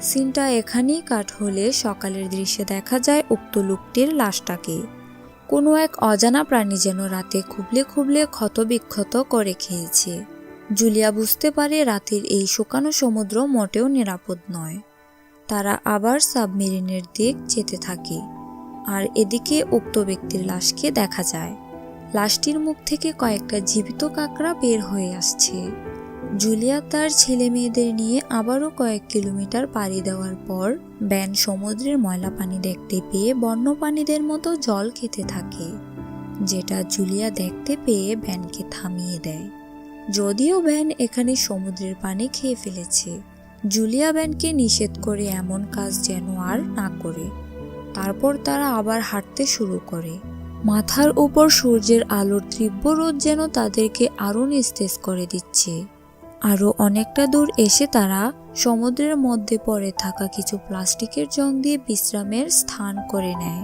সিনটা এখানেই কাট হলে সকালের দৃশ্যে দেখা যায় উক্ত লোকটির লাশটাকে। কোনো এক অজানা প্রাণী যেন রাতে খুবলে খুবলে ক্ষতবিক্ষত করে খেয়েছে। জুলিয়া বুঝতে পারে রাতের এই শুকানো সমুদ্র মোটেও নিরাপদ নয়। তারা আবার সাবমেরিনের দিক যেতে থাকে, আর এদিকে উক্ত ব্যক্তির লাশকে দেখা যায়। লাশটির মুখ থেকে কয়েকটা জীবিত কাঁকড়া বের হয়ে আসছে। জুলিয়া তার ছেলে মেয়েদের নিয়ে আবারও কয়েক কিলোমিটার পাড়ি দেওয়ার পর ব্যান সমুদ্রের ময়লা পানি দেখতে পেয়ে বন্যপ্রাণীদের মতো জল খেতে থাকে, যেটা জুলিয়া দেখতে পেয়ে ব্যানকে থামিয়ে দেয়। যদিও ব্যান এখানে সমুদ্রের পানি খেয়ে ফেলেছে, জুলিয়া ব্যানকে নিষেধ করে এমন কাজ যেন আর না করে। তারপর তারা আবার হাঁটতে শুরু করে। মাথার উপর সূর্যের আলোর তীব্র রোদ যেন তাদেরকে আরও নিস্তেজ করে দিচ্ছে। আরও অনেকটা দূর এসে তারা সমুদ্রের মধ্যে পড়ে থাকা কিছু প্লাস্টিকের জং দিয়ে বিশ্রামের স্থান করে নেয়।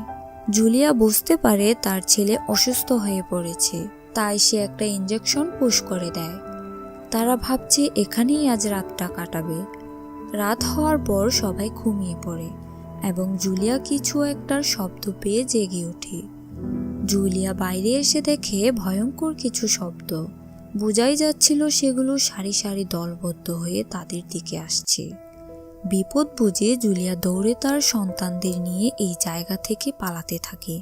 জুলিয়া বুঝতে পারে তার ছেলে অসুস্থ হয়ে পড়েছে, তাই সে একটা ইঞ্জেকশন পুশ করে দেয়। তারা ভাবছে এখানেই আজ রাতটা কাটাবে। রাত হওয়ার পর সবাই ঘুমিয়ে পড়ে এবং জুলিয়া কিছু একটার শব্দ পেয়ে জেগে ওঠে। জুলিয়া বাইরে এসে দেখে ভয়ঙ্কর কিছু শব্দ। বোঝাই যাচ্ছিল সেগুলো সারি সারি দলবদ্ধ হয়ে তাদের দিকে আসছে। বিপদ বুঝে জুলিয়া দৌড়ে তার সন্তানদের নিয়ে এই জায়গা থেকে পালাতে থাকে।